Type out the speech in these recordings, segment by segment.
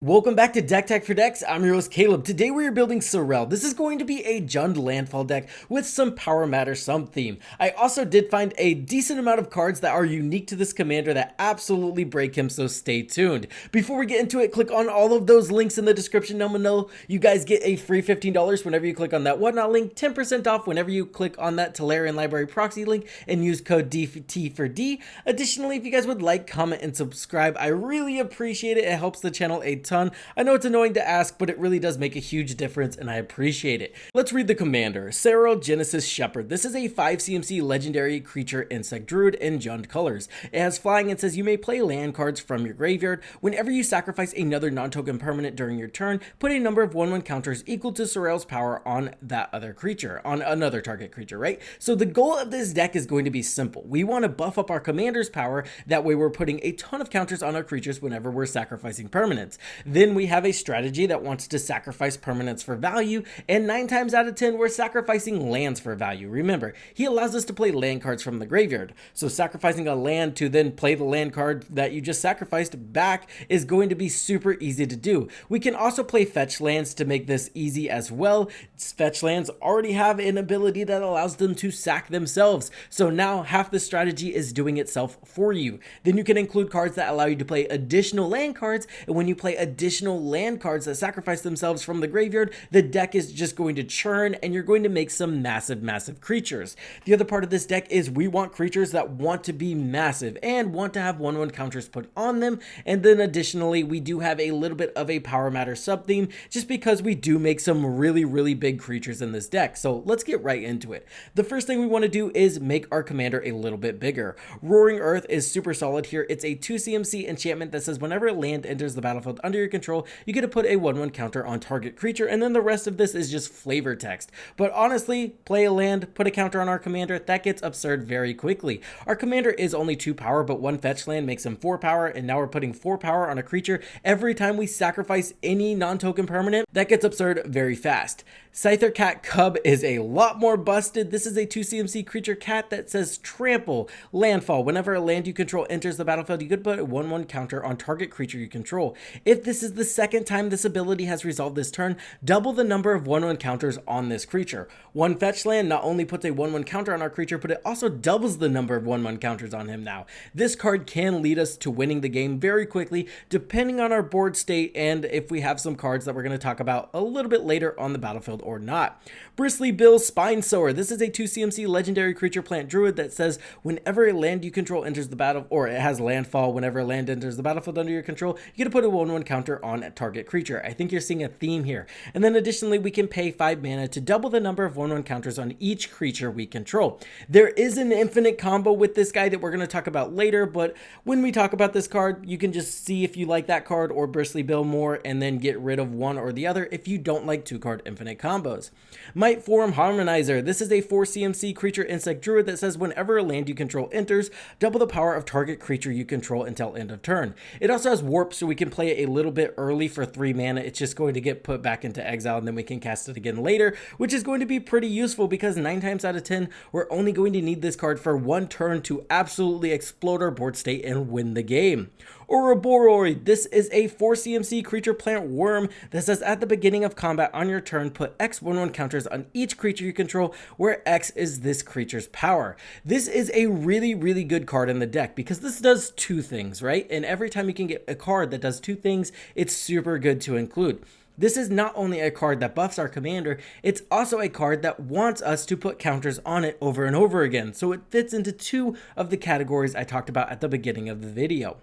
Welcome back to Deck Tech for Decks. I'm your host Caleb. Today we are building Szarel. This is going to be a Jund Landfall deck with some Power Matter Sump theme. I also did find a decent amount of cards that are unique to this commander that absolutely break him, so stay tuned. Before we get into it, click on all of those links in the description down below. You guys get a free $15 whenever you click on that whatnot link, 10% off whenever you click on that Tolarian Library proxy link and use code DT for D. Additionally, if you guys would like, comment, and subscribe, I really appreciate it. It helps the channel a ton. I know it's annoying to ask, but it really does make a huge difference and I appreciate it. Let's read the commander. Szarel, Genesis, Shepard. This is a 5 CMC legendary creature insect druid in Jund colors. It has flying and says you may play land cards from your graveyard. Whenever you sacrifice another non-token permanent during your turn, put a number of 1/1 counters equal to Szarel's power on that other creature, on another target creature, right? So the goal of this deck is going to be simple. We want to buff up our commander's power. That way we're putting a ton of counters on our creatures whenever we're sacrificing permanents. Then we have a strategy that wants to sacrifice permanents for value, and 9 times out of 10 we're sacrificing lands for value. Remember, he allows us to play land cards from the graveyard, so sacrificing a land to then play the land card that you just sacrificed back is going to be super easy to do. We can also play fetch lands to make this easy as well. Fetch lands already have an ability that allows them to sack themselves, so now half the strategy is doing itself for you. Then you can include cards that allow you to play additional land cards, and when you play additional land cards that sacrifice themselves from the graveyard, the deck is just going to churn and you're going to make some massive creatures. The other part of this deck is we want creatures that want to be massive and want to have 1/1 counters put on them, and then additionally we do have a little bit of a Power Matter sub theme just because we do make some really big creatures in this deck. So let's get right into it. The first thing we want to do is make our commander a little bit bigger. Roaring Earth is super solid here. It's a 2 CMC enchantment that says whenever a land enters the battlefield under your control, you get to put a 1/1 counter on target creature, and then the rest of this is just flavor text. But honestly, play a land, put a counter on our commander, that gets absurd very quickly. Our commander is only 2 power, but 1 fetch land makes him 4 power, and now we're putting 4 power on a creature every time we sacrifice any non-token permanent. That gets absurd very fast. Scyther Cat Cub is a lot more busted. This is a 2 CMC creature cat that says trample, landfall. Whenever a land you control enters the battlefield, you could put a 1/1 counter on target creature you control. If this is the second time this ability has resolved this turn, double the number of 1/1 counters on this creature. 1 fetch land not only puts a 1/1 counter on our creature, but it also doubles the number of 1/1 counters on him now. This card can lead us to winning the game very quickly, depending on our board state and if we have some cards that we're going to talk about a little bit later on the battlefield or not. Bristly Bill Spine Sower. This is a 2 CMC legendary creature plant druid that says whenever a land you control enters the battle, or it has landfall, whenever a land enters the battlefield under your control, you get to put a 1/1 counter on a target creature. I think you're seeing a theme here. And then additionally, we can pay 5 mana to double the number of 1/1 counters on each creature we control. There is an infinite combo with this guy that we're going to talk about later, but when we talk about this card, you can just see if you like that card or Bristly Bill more and then get rid of one or the other if you don't like 2-card infinite combos. Might Form Harmonizer. This is a 4 CMC creature insect druid that says whenever a land you control enters, double the power of target creature you control until end of turn. It also has warp, so we can play it a little bit early for 3 mana. It's just going to get put back into exile and then we can cast it again later, which is going to be pretty useful because 9 times out of 10 we're only going to need this card for 1 turn to absolutely explode our board state and win the game. Ouroboroi. This is a 4 CMC creature plant worm that says at the beginning of combat on your turn, put X 1/1 counters on each creature you control, where X is this creature's power. This is a really good card in the deck because this does 2 things, right? And every time you can get a card that does 2 things, it's super good to include. This is not only a card that buffs our commander, it's also a card that wants us to put counters on it over and over again. So it fits into 2 of the categories I talked about at the beginning of the video.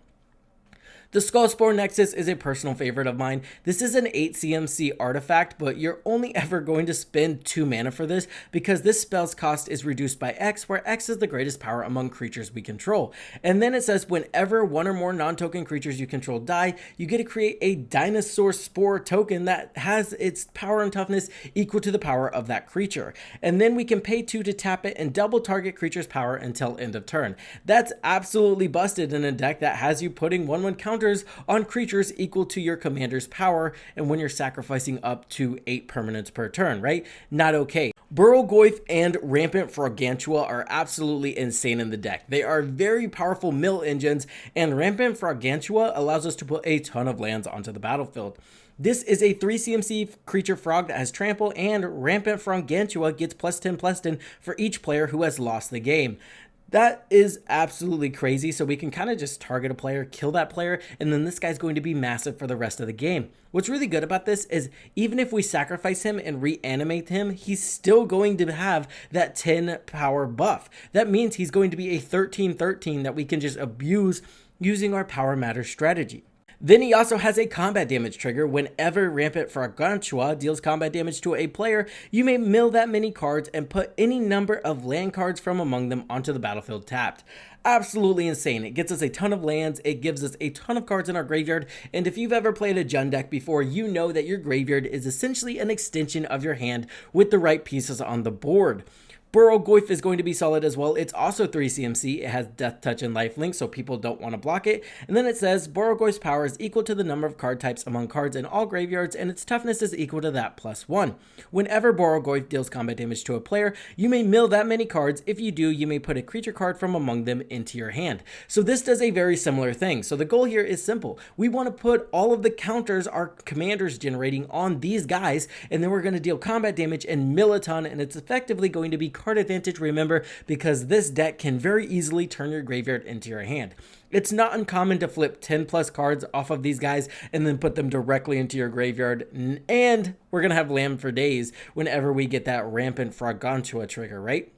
The Skullspore Nexus is a personal favorite of mine. This is an 8 CMC artifact, but you're only ever going to spend 2 mana for this because this spell's cost is reduced by X, where X is the greatest power among creatures we control. And then it says whenever 1 or more non-token creatures you control die, you get to create a Dinosaur Spore token that has its power and toughness equal to the power of that creature. And then we can pay 2 to tap it and double target creature's power until end of turn. That's absolutely busted in a deck that has you putting 1/1 counters on creatures equal to your commander's power, and when you're sacrificing up to 8 permanents per turn, right? Not okay. Burrogoyf and Rampant Fraugantua are absolutely insane in the deck. They are very powerful mill engines, and Rampant Fraugantua allows us to put a ton of lands onto the battlefield. This is a 3 CMC creature frog that has trample, and Rampant Fraugantua gets +10/+10 for each player who has lost the game. That is absolutely crazy, so we can kind of just target a player, kill that player, and then this guy's going to be massive for the rest of the game. What's really good about this is even if we sacrifice him and reanimate him, he's still going to have that 10 power buff. That means he's going to be a 13/13 that we can just abuse using our power matter strategy. Then he also has a combat damage trigger. Whenever Rampant Fraugantua deals combat damage to a player, you may mill that many cards and put any number of land cards from among them onto the battlefield tapped. Absolutely insane. It gets us a ton of lands, it gives us a ton of cards in our graveyard, and if you've ever played a Jund deck before, you know that your graveyard is essentially an extension of your hand with the right pieces on the board. Burrogoyf is going to be solid as well. It's also 3 CMC. It has Death Touch and Lifelink, so people don't want to block it. And then it says Burrogoyf's power is equal to the number of card types among cards in all graveyards, and its toughness is equal to that +1. Whenever Burrogoyf deals combat damage to a player, you may mill that many cards. If you do, you may put a creature card from among them into your hand. So this does a very similar thing. So the goal here is simple. We want to put all of the counters our commander's generating on these guys, and then we're going to deal combat damage and mill a ton, and it's effectively going to be card advantage, remember, because this deck can very easily turn your graveyard into your hand. It's not uncommon to flip 10+ cards off of these guys and then put them directly into your graveyard, and we're gonna have land for days whenever we get that Rampant Fraugantua trigger, right?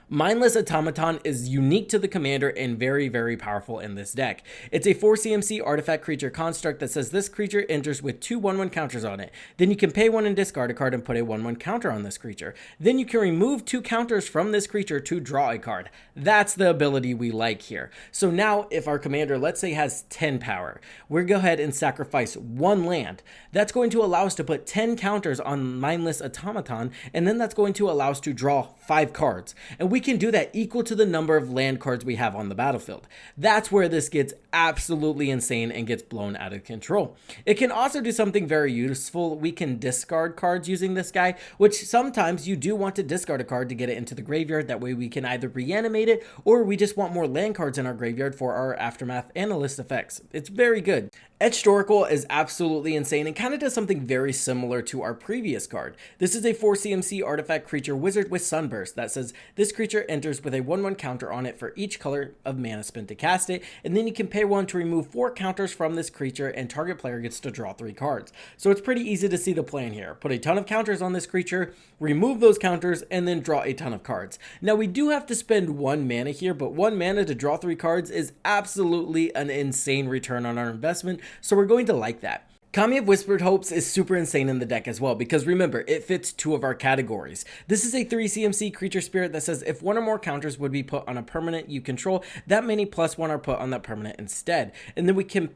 Mindless Automaton is unique to the commander and very, very powerful in this deck. It's a 4 CMC artifact creature construct that says this creature enters with 2 1/1 counters on it. Then you can pay 1 and discard a card and put a 1/1 counter on this creature. Then you can remove 2 counters from this creature to draw a card. That's the ability we like here. So now if our commander, let's say, has 10 power, we'll go ahead and sacrifice 1 land. That's going to allow us to put 10 counters on Mindless Automaton, and then that's going to allow us to draw 5 cards. And we can do that equal to the number of land cards we have on the battlefield. That's where this gets absolutely insane and gets blown out of control. It can also do something very useful. We can discard cards using this guy, which sometimes you do want to discard a card to get it into the graveyard. That way we can either reanimate it, or we just want more land cards in our graveyard for our Aftermath Analyst effects. It's very good. Etched Oracle is absolutely insane and kind of does something very similar to our previous card. This is a 4 CMC artifact creature wizard with Sunburst that says this creature enters with a 1/1 counter on it for each color of mana spent to cast it, and then you can pay 1 to remove 4 counters from this creature, and target player gets to draw 3 cards. So it's pretty easy to see the plan here. Put a ton of counters on this creature, remove those counters, and then draw a ton of cards. Now we do have to spend 1 mana here, but 1 mana to draw 3 cards is absolutely an insane return on our investment, so we're going to like that. Kami of Whispered Hopes is super insane in the deck as well, because remember, it fits 2 of our categories. This is a 3 CMC creature spirit that says if 1 or more counters would be put on a permanent you control, that many +1 are put on that permanent instead. And then we can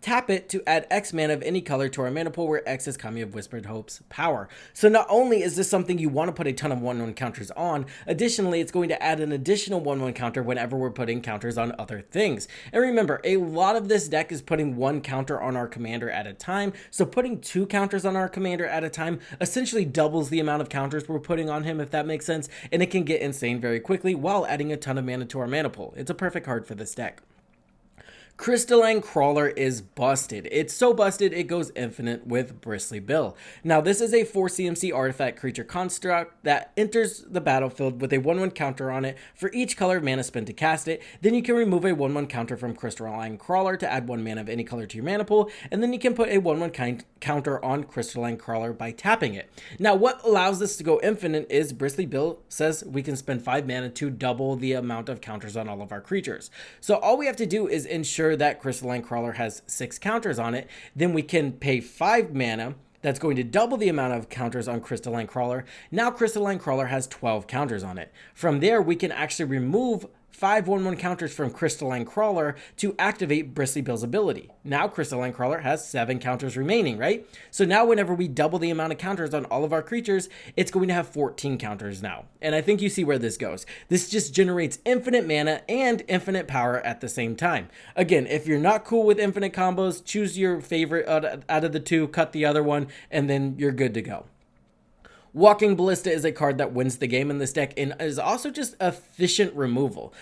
tap it to add X mana of any color to our mana pool, where X is Kami of Whispered Hope's power. So not only is this something you want to put a ton of 1/1 counters on, additionally it's going to add an additional 1/1 counter whenever we're putting counters on other things. And remember, a lot of this deck is putting 1 counter on our commander at a time, so putting 2 counters on our commander at a time essentially doubles the amount of counters we're putting on him, if that makes sense, and it can get insane very quickly while adding a ton of mana to our mana pool. It's a perfect card for this deck. Crystalline Crawler is busted. It's so busted it goes infinite with Bristly Bill. Now this is a 4 CMC artifact creature construct that enters the battlefield with a 1/1 counter on it for each color of mana spent to cast it. Then you can remove a 1/1 counter from Crystalline Crawler to add 1 mana of any color to your mana pool, and then you can put a 1/1 counter on Crystalline Crawler by tapping it. Now what allows this to go infinite is Bristly Bill says we can spend 5 mana to double the amount of counters on all of our creatures. So all we have to do is ensure that Crystalline Crawler has 6 counters on it. Then we can pay 5 mana. That's going to double the amount of counters on Crystalline Crawler. Now Crystalline Crawler has 12 counters on it. From there, we can actually remove 5 1/1 counters from Crystalline Crawler to activate Bristly Bill's ability. Now Crystalline Crawler has 7 counters remaining, right? So now whenever we double the amount of counters on all of our creatures, it's going to have 14 counters now. And I think you see where this goes. This just generates infinite mana and infinite power at the same time. Again, if you're not cool with infinite combos, choose your favorite out of the 2, cut the other one, and then you're good to go. Walking Ballista is a card that wins the game in this deck and is also just efficient removal.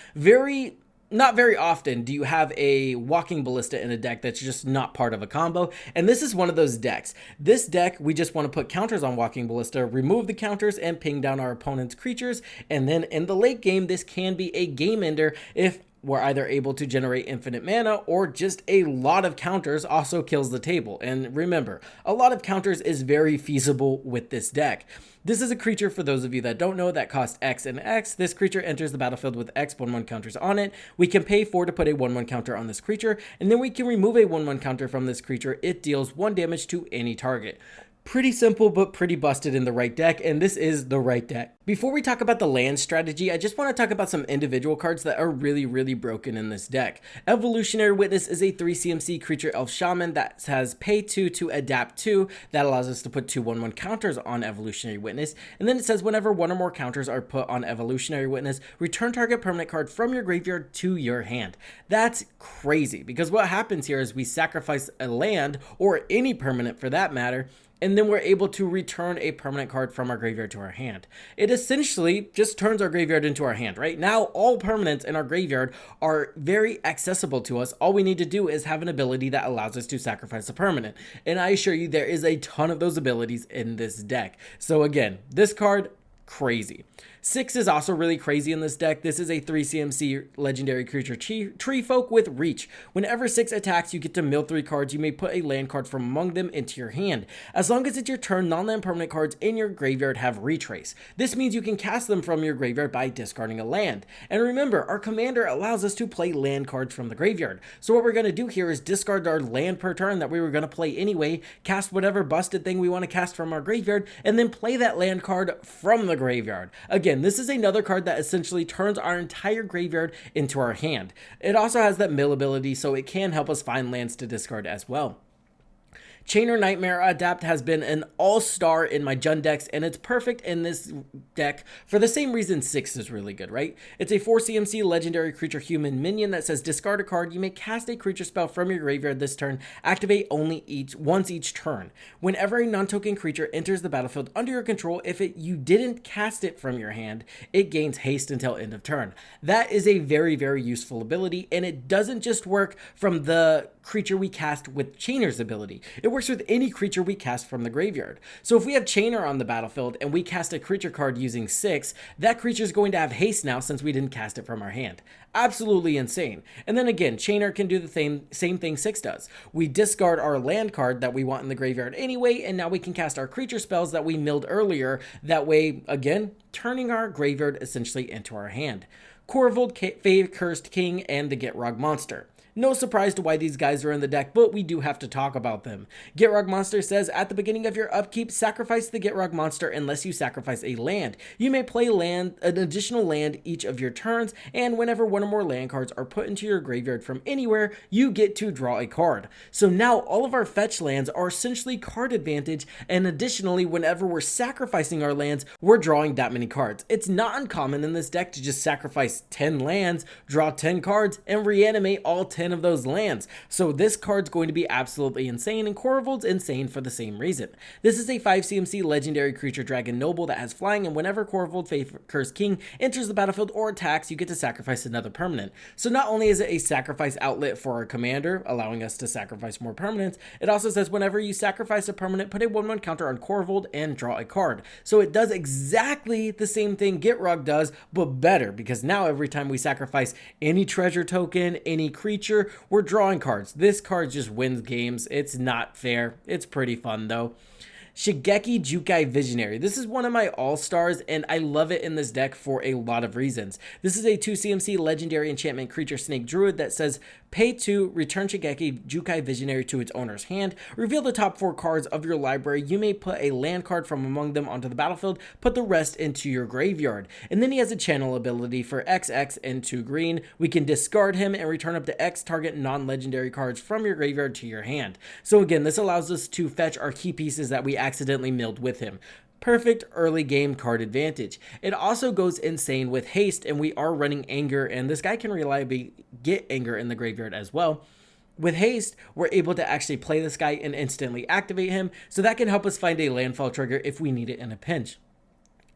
Not very often do you have a Walking Ballista in a deck that's just not part of a combo, and this is one of those decks. This deck, we just want to put counters on Walking Ballista, remove the counters, and ping down our opponent's creatures, and then in the late game, this can be a game ender if we're either able to generate infinite mana or just a lot of counters also kills the table. And remember, a lot of counters is very feasible with this deck. This is a creature, for those of you that don't know, that costs X and X. This creature enters the battlefield with X 1/1 counters on it. We can pay 4 to put a 1/1 counter on this creature, and then we can remove a 1/1 counter from this creature. It deals 1 damage to any target. Pretty simple, but pretty busted in the right deck, and this is the right deck. Before we talk about the land strategy, I just want to talk about some individual cards that are really broken in this deck. Evolutionary Witness is a 3 CMC creature elf shaman that has pay 2 to adapt 2. That allows us to put 2 1/1 counters on Evolutionary Witness, and then it says whenever 1 or more counters are put on Evolutionary Witness, return target permanent card from your graveyard to your hand. That's crazy, because what happens here is we sacrifice a land, or any permanent for that matter, and then we're able to return a permanent card from our graveyard to our hand. It essentially just turns our graveyard into our hand, right? Now all permanents in our graveyard are very accessible to us. All we need to do is have an ability that allows us to sacrifice a permanent. And I assure you there is a ton of those abilities in this deck. So again, this card, crazy. 6 is also really crazy in this deck. This is a 3 CMC legendary creature tree folk with reach. Whenever 6 attacks, you get to mill 3 cards. You may put a land card from among them into your hand. As long as it's your turn, non-land permanent cards in your graveyard have retrace. This means you can cast them from your graveyard by discarding a land. And remember, our commander allows us to play land cards from the graveyard. So what we're going to do here is discard our land per turn that we were going to play anyway, cast whatever busted thing we want to cast from our graveyard, and then play that land card from the graveyard. Again, this is another card that essentially turns our entire graveyard into our hand. It also has that mill ability, so it can help us find lands to discard as well. Chainer Nightmare Adapt has been an all-star in my Jund decks, and it's perfect in this deck for the same reason 6 is really good, right? It's a 4 CMC legendary creature human minion that says discard a card. You may cast a creature spell from your graveyard this turn, activate only once each turn. Whenever a non-token creature enters the battlefield under your control, if you didn't cast it from your hand, it gains haste until end of turn. That is a very useful ability, and it doesn't just work from the creature we cast with Chainer's ability. It works with any creature we cast from the graveyard. So if we have Chainer on the battlefield and we cast a creature card using 6, that creature is going to have haste now since we didn't cast it from our hand. Absolutely insane. And then again, Chainer can do the same thing 6 does. We discard our land card that we want in the graveyard anyway, and now we can cast our creature spells that we milled earlier. That way, again, turning our graveyard essentially into our hand. Corvold, Fave Cursed King, and the Gitrog Monster. No surprise to why these guys are in the deck, but we do have to talk about them. Gitrog Monster says, at the beginning of your upkeep, sacrifice the Gitrog Monster unless you sacrifice a land. You may play an additional land each of your turns, and whenever 1 or more land cards are put into your graveyard from anywhere, you get to draw a card. So now all of our fetch lands are essentially card advantage, and additionally, whenever we're sacrificing our lands, we're drawing that many cards. It's not uncommon in this deck to just sacrifice 10 lands, draw 10 cards, and reanimate all 10 of those lands. So this card's going to be absolutely insane, and Corvold's insane for the same reason. This is a 5 CMC legendary creature dragon noble that has flying, and whenever Corvold Fave Cursed King enters the battlefield or attacks, you get to sacrifice another permanent. So not only is it a sacrifice outlet for our commander, allowing us to sacrifice more permanents, it also says whenever you sacrifice a permanent, put a 1/1 counter on Corvold and draw a card. So it does exactly the same thing Gitrog does, but better, because now every time we sacrifice any treasure token, any creature, we're drawing cards. This card just wins games. It's not fair. It's pretty fun though. Shigeki Jukai Visionary. This is one of my all-stars, and I love it in this deck for a lot of reasons. This is a 2 CMC legendary enchantment creature snake druid that says pay 2, return Shigeki Jukai Visionary to its owner's hand, reveal the top 4 cards of your library. You may put a land card from among them onto the battlefield, put the rest into your graveyard. And then he has a channel ability for XX and 2 green. We can discard him and return up to X target non-legendary cards from your graveyard to your hand. So again, this allows us to fetch our key pieces that we accidentally milled with him. Perfect early game card advantage. It also goes insane with haste, and we are running anger, and this guy can reliably get anger in the graveyard as well. With haste, we're able to actually play this guy and instantly activate him, so that can help us find a landfall trigger if we need it in a pinch.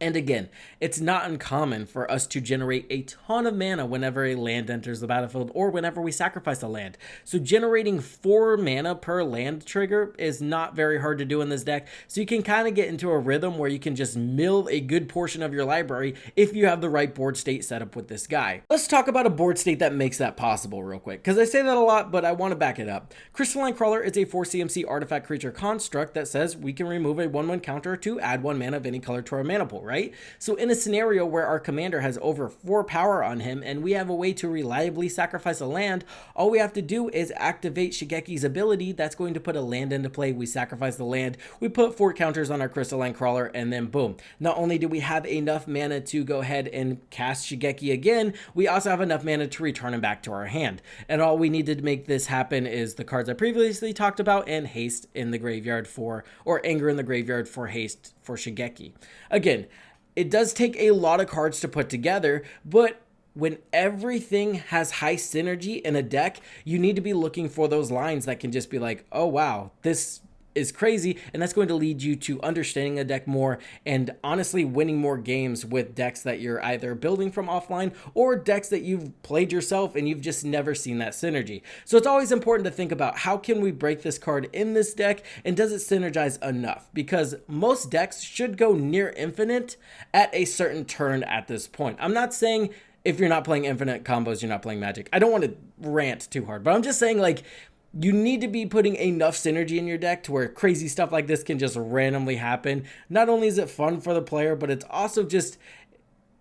And again, it's not uncommon for us to generate a ton of mana whenever a land enters the battlefield or whenever we sacrifice a land. So generating 4 mana per land trigger is not very hard to do in this deck. So you can kind of get into a rhythm where you can just mill a good portion of your library if you have the right board state set up with this guy. Let's talk about a board state that makes that possible real quick, because I say that a lot, but I want to back it up. Crystalline Crawler is a 4 CMC artifact creature construct that says we can remove a 1/1 counter to add 1 mana of any color to our mana pool, right? So in a scenario where our commander has over 4 power on him and we have a way to reliably sacrifice a land, all we have to do is activate Shigeki's ability. That's going to put a land into play. We sacrifice the land, we put 4 counters on our Crystalline Crawler, and then boom. Not only do we have enough mana to go ahead and cast Shigeki again, we also have enough mana to return him back to our hand. And all we need to make this happen is the cards I previously talked about and haste in the graveyard for, or anger in the graveyard for haste for Shigeki. Again, it does take a lot of cards to put together, but when everything has high synergy in a deck, you need to be looking for those lines that can just be like, oh wow, this is crazy, and that's going to lead you to understanding a deck more and honestly winning more games with decks that you're either building from offline or decks that you've played yourself and you've just never seen that synergy. So it's always important to think about how can we break this card in this deck, and does it synergize enough? Because most decks should go near infinite at a certain turn at this point. I'm not saying if you're not playing infinite combos, you're not playing Magic. I don't want to rant too hard, but I'm just saying, like, you need to be putting enough synergy in your deck to where crazy stuff like this can just randomly happen. Not only is it fun for the player, but it's also just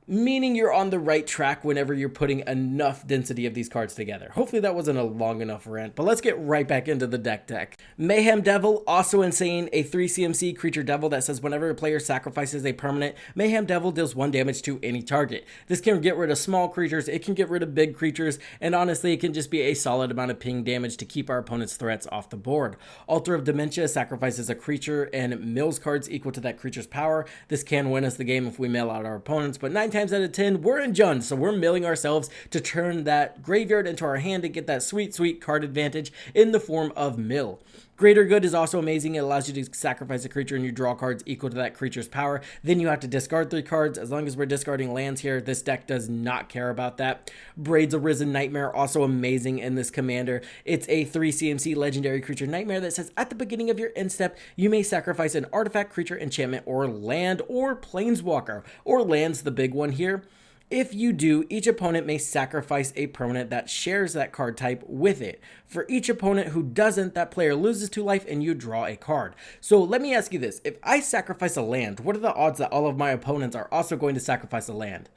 meaning you're on the right track whenever you're putting enough density of these cards together. Hopefully that wasn't a long enough rant, but let's get right back into the deck tech. Mayhem Devil, also insane, a 3 CMC creature devil that says whenever a player sacrifices a permanent, Mayhem Devil deals 1 damage to any target. This can get rid of small creatures, it can get rid of big creatures, and honestly it can just be a solid amount of ping damage to keep our opponent's threats off the board. Altar of Dementia sacrifices a creature and mills cards equal to that creature's power. This can win us the game if we mill out our opponents, but 9 times out of 10 we're in Jund, so we're milling ourselves to turn that graveyard into our hand to get that sweet card advantage in the form of mill. Greater Good is also amazing. It allows you to sacrifice a creature and you draw cards equal to that creature's power. Then you have to discard 3 cards. As long as we're discarding lands here, this deck does not care about that. Braids Arisen Nightmare, also amazing in this commander. It's a 3 CMC legendary creature nightmare that says at the beginning of your end step, you may sacrifice an artifact, creature, enchantment, or land, or planeswalker, or land's the big one here. If you do, each opponent may sacrifice a permanent that shares that card type with it. For each opponent who doesn't, that player loses 2 life and you draw a card. So let me ask you this. If I sacrifice a land, what are the odds that all of my opponents are also going to sacrifice a land?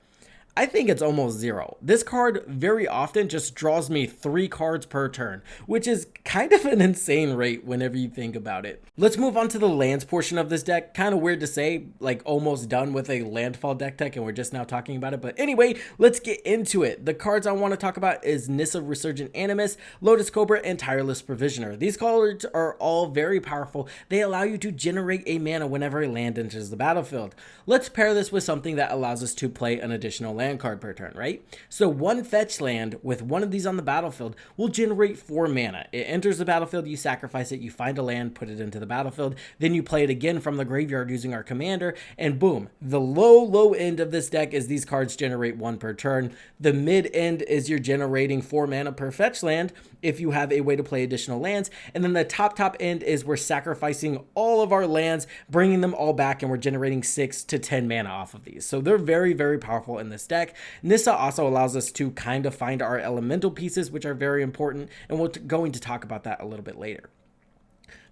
I think it's almost 0. This card very often just draws me 3 cards per turn, which is kind of an insane rate whenever you think about it. Let's move on to the lands portion of this deck. Kind of weird to say, like almost done with a landfall deck tech and we're just now talking about it. But anyway, let's get into it. The cards I want to talk about is Nissa Resurgent Animus, Lotus Cobra, and Tireless Provisioner. These cards are all very powerful. They allow you to generate a mana whenever a land enters the battlefield. Let's pair this with something that allows us to play an additional land card per turn, right? So 1 fetch land with 1 of these on the battlefield will generate 4 mana. It enters the battlefield, you sacrifice it, you find a land, put it into the battlefield, then you play it again from the graveyard using our commander, and boom. The low end of this deck is these cards generate 1 per turn. The mid end is you're generating 4 mana per fetch land if you have a way to play additional lands, and then the top end is we're sacrificing all of our lands, bringing them all back, and we're generating 6 to 10 mana off of these. So they're very powerful in this deck. Nissa also allows us to kind of find our elemental pieces, which are very important, and we're going to talk about that a little bit later.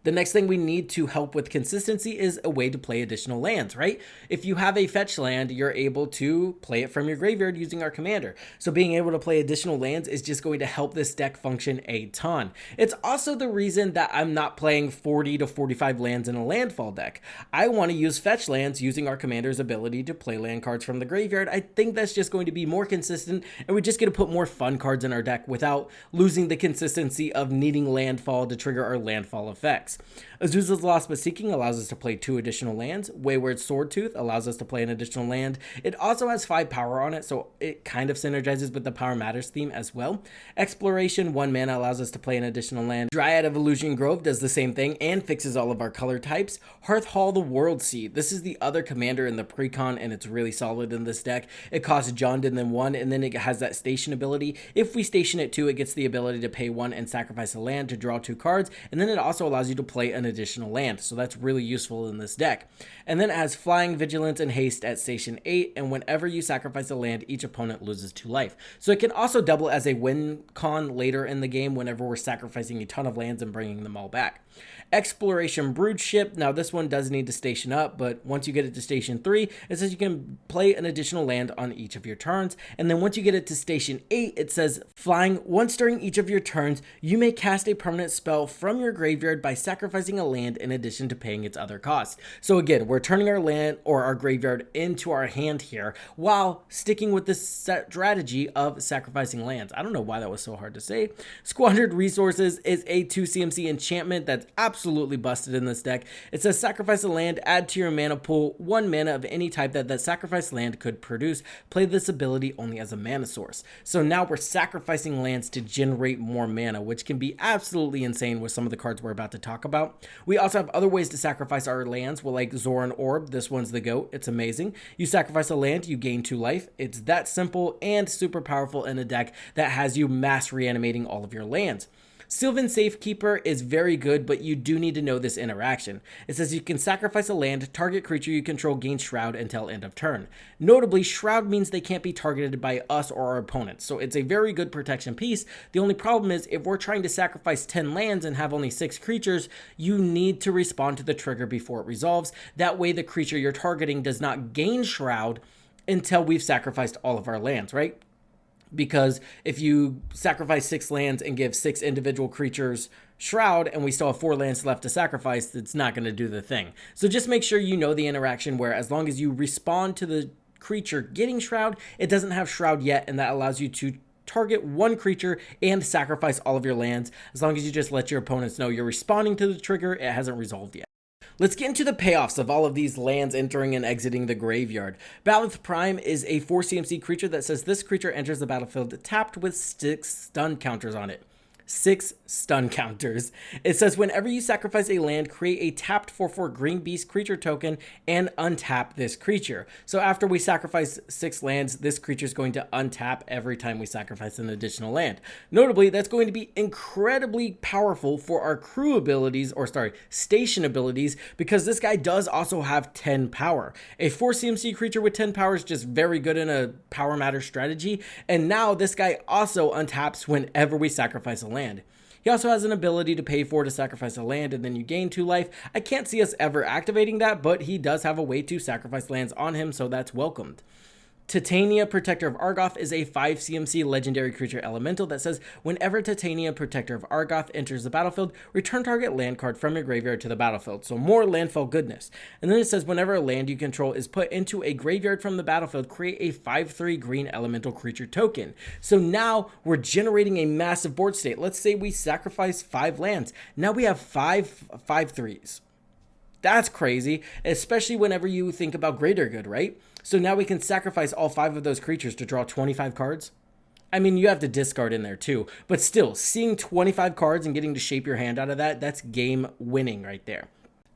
The next thing we need to help with consistency is a way to play additional lands, right? If you have a fetch land, you're able to play it from your graveyard using our commander. So being able to play additional lands is just going to help this deck function a ton. It's also the reason that I'm not playing 40 to 45 lands in a landfall deck. I want to use fetch lands using our commander's ability to play land cards from the graveyard. I think that's just going to be more consistent, and we're just going to put more fun cards in our deck without losing the consistency of needing landfall to trigger our landfall effects. decks. Azusa's Lost but Seeking allows us to play 2 additional lands. Wayward Swordtooth allows us to play an additional land. It also has 5 power on it, so it kind of synergizes with the Power Matters theme as well. Exploration, 1 mana, allows us to play an additional land. Dryad of Illusion Grove does the same thing and fixes all of our color types. Hearth Hall the World Seed. This is the other commander in the precon, and it's really solid in this deck. It costs Jund and then 1, and then it has that station ability. If we station it 2, it gets the ability to pay 1 and sacrifice a land to draw 2 cards, and then it also allows you to play an additional land, so that's really useful in this deck. And then it has Flying, Vigilance, and Haste at station 8, and whenever you sacrifice a land, each opponent loses 2 life. So it can also double as a win con later in the game whenever we're sacrificing a ton of lands and bringing them all back. Exploration Brood Ship. Now this one does need to station up, but once you get it to station 3, it says you can play an additional land on each of your turns. And then once you get it to station 8, it says flying. Once during each of your turns, you may cast a permanent spell from your graveyard by sacrificing a land in addition to paying its other costs. So again, we're turning our land or our graveyard into our hand here while sticking with this strategy of sacrificing lands. I don't know why that was so hard to say. Squandered Resources is a 2 CMC enchantment that's absolutely busted in this deck. It says sacrifice a land, add to your mana pool 1 mana of any type that sacrificed land could produce. Play this ability only as a mana source. So now we're sacrificing lands to generate more mana, which can be absolutely insane with some of the cards we're about to talk about. We also have other ways to sacrifice our lands, well, like Zoran Orb. This one's the GOAT. It's amazing. You sacrifice a land, you gain 2 life. It's that simple and super powerful in a deck that has you mass reanimating all of your lands. Sylvan Safekeeper is very good, but you do need to know this interaction. It says you can sacrifice a land, target creature you control gains Shroud until end of turn. Notably, Shroud means they can't be targeted by us or our opponents, so it's a very good protection piece. The only problem is if we're trying to sacrifice 10 lands and have only 6 creatures, you need to respond to the trigger before it resolves. That way the creature you're targeting does not gain Shroud until we've sacrificed all of our lands, right? Because if you sacrifice 6 lands and give 6 individual creatures Shroud and we still have 4 lands left to sacrifice, it's not going to do the thing. So just make sure you know the interaction where as long as you respond to the creature getting Shroud, it doesn't have Shroud yet, and that allows you to target 1 creature and sacrifice all of your lands. As long as you just let your opponents know you're responding to the trigger, it hasn't resolved yet. Let's get into the payoffs of all of these lands entering and exiting the graveyard. Baloth Prime is a 4 CMC creature that says this creature enters the battlefield tapped with 6 stun counters on it. 6 stun counters. It says whenever you sacrifice a land, create a tapped 4/4 green beast creature token and untap this creature. So after we sacrifice 6 lands, this creature is going to untap every time we sacrifice an additional land. Notably, that's going to be incredibly powerful for our crew abilities, or station abilities, because this guy does also have 10 power. A 4 CMC creature with 10 power is just very good in a power matter strategy, and now this guy also untaps whenever we sacrifice a land. He also has an ability to pay 4 to sacrifice a land and then you gain 2 life. I can't see us ever activating that, but he does have a way to sacrifice lands on him, so that's welcomed. Titania, Protector of Argoth, is a 5 CMC legendary creature elemental that says whenever Titania, Protector of Argoth, enters the battlefield, return target land card from your graveyard to the battlefield. So more Landfall goodness. And then it says whenever a land you control is put into a graveyard from the battlefield, create a 5/3 green elemental creature token. So now we're generating a massive board state. Let's say we sacrifice 5 lands. Now we have 5/3s. That's crazy, especially whenever you think about greater good, right? So now we can sacrifice all 5 of those creatures to draw 25 cards. I mean, you have to discard in there too, but still, seeing 25 cards and getting to shape your hand out of that, that's game winning right there.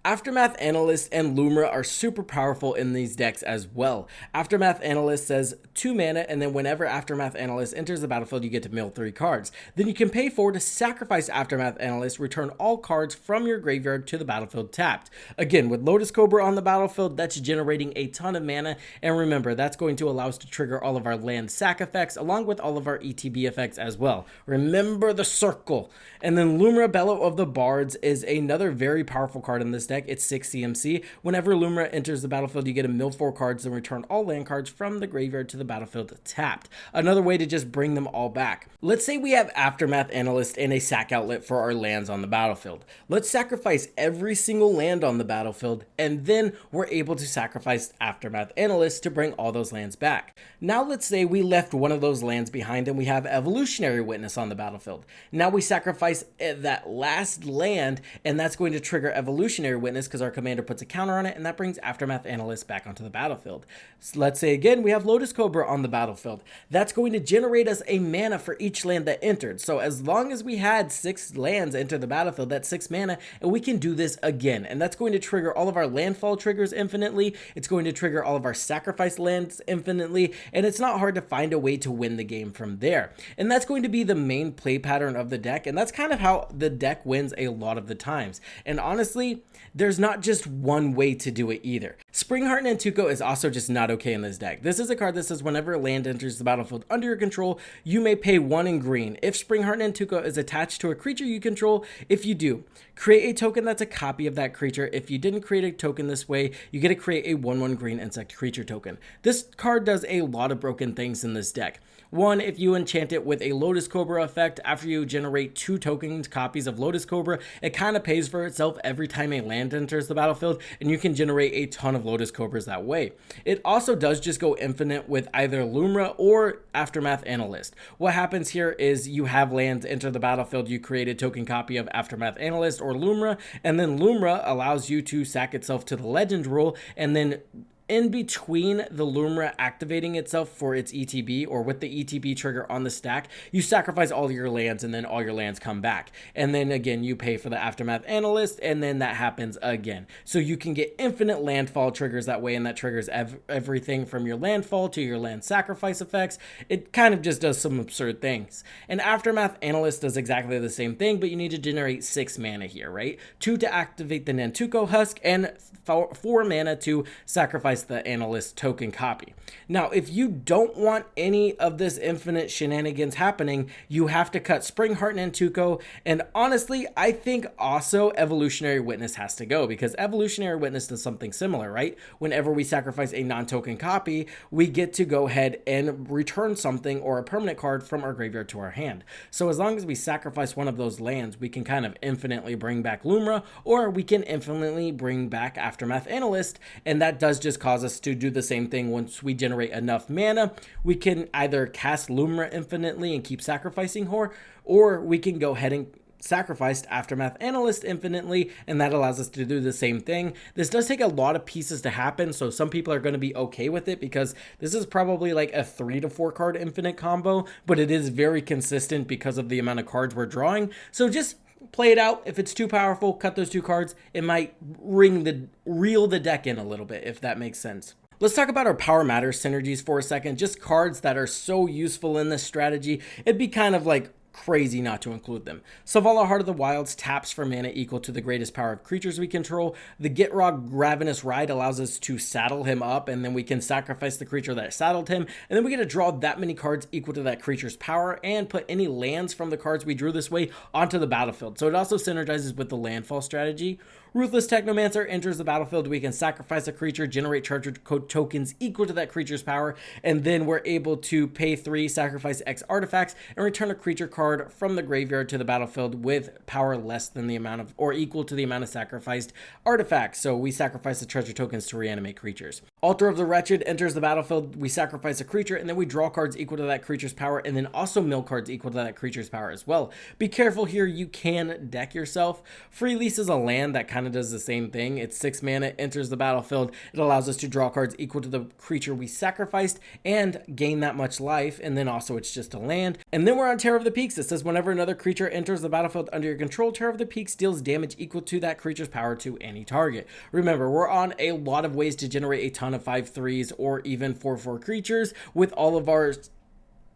Aftermath Analyst and Lumra are super powerful in these decks as well. Aftermath Analyst says 2 mana, and then whenever Aftermath Analyst enters the battlefield, you get to mill 3 cards. Then you can pay 4 to sacrifice Aftermath Analyst, return all cards from your graveyard to the battlefield tapped. Again, with Lotus Cobra on the battlefield, that's generating a ton of mana, and remember, that's going to allow us to trigger all of our land sack effects, along with all of our ETB effects as well. Remember the circle. And then Lumra, Bellow of the Bards, is another very powerful card in this deck. deck, it's 6 CMC. Whenever Lumra enters the battlefield, you get to mill 4 cards and return all land cards from the graveyard to the battlefield tapped. Another way to just bring them all back. Let's say we have Aftermath Analyst and a sack outlet for our lands on the battlefield. Let's sacrifice every single land on the battlefield, and then we're able to sacrifice Aftermath Analyst to bring all those lands back. Now let's say we left one of those lands behind and we have Evolutionary Witness on the battlefield. Now we sacrifice that last land, and that's going to trigger Evolutionary Witness because our commander puts a counter on it, and that brings Aftermath Analyst back onto the battlefield. So let's say again we have Lotus Cobra on the battlefield. That's going to generate us a mana for each land that entered. So as long as we had 6 lands enter the battlefield, that's 6 mana, and we can do this again. And that's going to trigger all of our landfall triggers infinitely. It's going to trigger all of our sacrifice lands infinitely, and it's not hard to find a way to win the game from there. And that's going to be the main play pattern of the deck, and that's kind of how the deck wins a lot of the times. And honestly, there's not just one way to do it either. Springheart Nantuko is also just not okay in this deck. This is a card that says whenever a land enters the battlefield under your control, you may pay 1 in green. If Springheart Nantuko is attached to a creature you control, if you do, create a token that's a copy of that creature. If you didn't create a token this way, you get to create a 1/1 green insect creature token. This card does a lot of broken things in this deck. One, if you enchant it with a Lotus Cobra effect, after you generate 2 token copies of Lotus Cobra, it kind of pays for itself every time a land enters the battlefield, and you can generate a ton of Lotus Cobras that way. It also does just go infinite with either Lumra or Aftermath Analyst. What happens here is you have lands enter the battlefield, you create a token copy of Aftermath Analyst or Lumra, and then Lumra allows you to sack itself to the legend rule, and then in between the Lumra activating itself for its ETB, or with the ETB trigger on the stack, you sacrifice all your lands, and then all your lands come back. And then again, you pay for the Aftermath Analyst, and then that happens again. So you can get infinite landfall triggers that way, and that triggers everything from your landfall to your land sacrifice effects. It kind of just does some absurd things. And Aftermath Analyst does exactly the same thing, but you need to generate 6 mana here, right? 2 to activate the Nantuko Husk, and 4 mana to sacrifice the Analyst token copy. Now, if you don't want any of this infinite shenanigans happening, you have to cut Springheart Nantuko, and honestly, I think also Evolutionary Witness has to go, because Evolutionary Witness does something similar, right? Whenever we sacrifice a non-token copy, we get to go ahead and return something or a permanent card from our graveyard to our hand. So as long as we sacrifice one of those lands, we can kind of infinitely bring back Lumra, or we can infinitely bring back Aftermath Analyst, and that does just cause us to do the same thing. Once we generate enough mana, we can either cast Lumra infinitely and keep sacrificing her, or we can go ahead and sacrifice Aftermath Analyst infinitely, and that allows us to do the same thing. This does take a lot of pieces to happen, so some people are going to be okay with it, because this is probably like a 3 to 4 card infinite combo, but it is very consistent because of the amount of cards we're drawing. So just play it out. If it's too powerful, cut those 2 cards. It might reel the deck in a little bit, if that makes sense. Let's talk about our Power Matters synergies for a second. Just cards that are so useful in this strategy. It'd be kind of like crazy not to include them. Selvala, Heart of the Wilds taps for mana equal to the greatest power of creatures we control. The Gitrog Ravenous Ride allows us to saddle him up, and then we can sacrifice the creature that saddled him, and then we get to draw that many cards equal to that creature's power, and put any lands from the cards we drew this way onto the battlefield. So it also synergizes with the landfall strategy. Ruthless Technomancer enters the battlefield. We can sacrifice a creature, generate treasure tokens equal to that creature's power, and then we're able to pay 3, sacrifice X artifacts, and return a creature card from the graveyard to the battlefield with power less than the amount of, or equal to the amount of sacrificed artifacts. So we sacrifice the treasure tokens to reanimate creatures. Altar of the Wretched enters the battlefield. We sacrifice a creature, and then we draw cards equal to that creature's power, and then also mill cards equal to that creature's power as well. Be careful here, you can deck yourself. Free Lease is a land that kind of does the same thing. It's 6 mana, enters the battlefield. It allows us to draw cards equal to the creature we sacrificed and gain that much life, and then also it's just a land. And then we're on Terror of the Peaks. It says whenever another creature enters the battlefield under your control, Terror of the Peaks deals damage equal to that creature's power to any target. Remember, we're on a lot of ways to generate a ton of 5/3s or even 4/4 creatures with all of our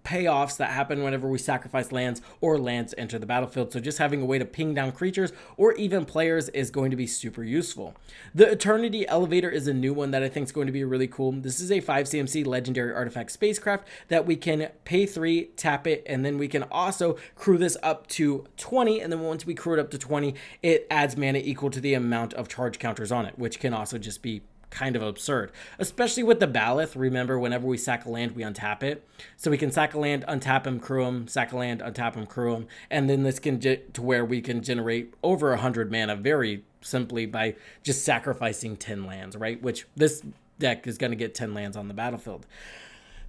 payoffs that happen whenever we sacrifice lands or lands enter the battlefield. So just having a way to ping down creatures or even players is going to be super useful. The Eternity Elevator is a new one that I think is going to be really cool. This is a 5 CMC legendary artifact spacecraft that we can pay 3, tap it, and then we can also crew this up to 20. And then once we crew it up to 20, it adds mana equal to the amount of charge counters on it, which can also just be kind of absurd, especially with the Baloth. Remember, whenever we sack a land, we untap it. So we can sack a land, untap him, crew him, sack a land, untap him, crew him, and then this can get to where we can generate over 100 mana very simply by just sacrificing 10 lands, right? Which this deck is going to get 10 lands on the battlefield.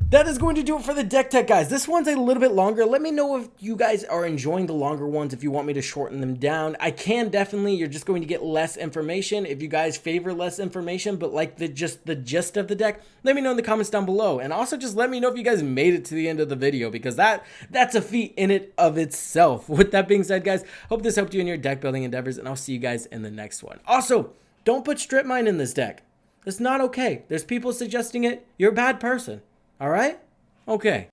That is going to do it for the deck tech, guys. This one's a little bit longer. Let me know if you guys are enjoying the longer ones, if you want me to shorten them down. I can definitely. You're just going to get less information if you guys favor less information, but like the gist of the deck, let me know in the comments down below. And also just let me know if you guys made it to the end of the video, because that's a feat in it of itself. With that being said, guys, hope this helped you in your deck building endeavors, and I'll see you guys in the next one. Also, don't put strip mine in this deck. It's not okay. There's people suggesting it. You're a bad person. All right? Okay.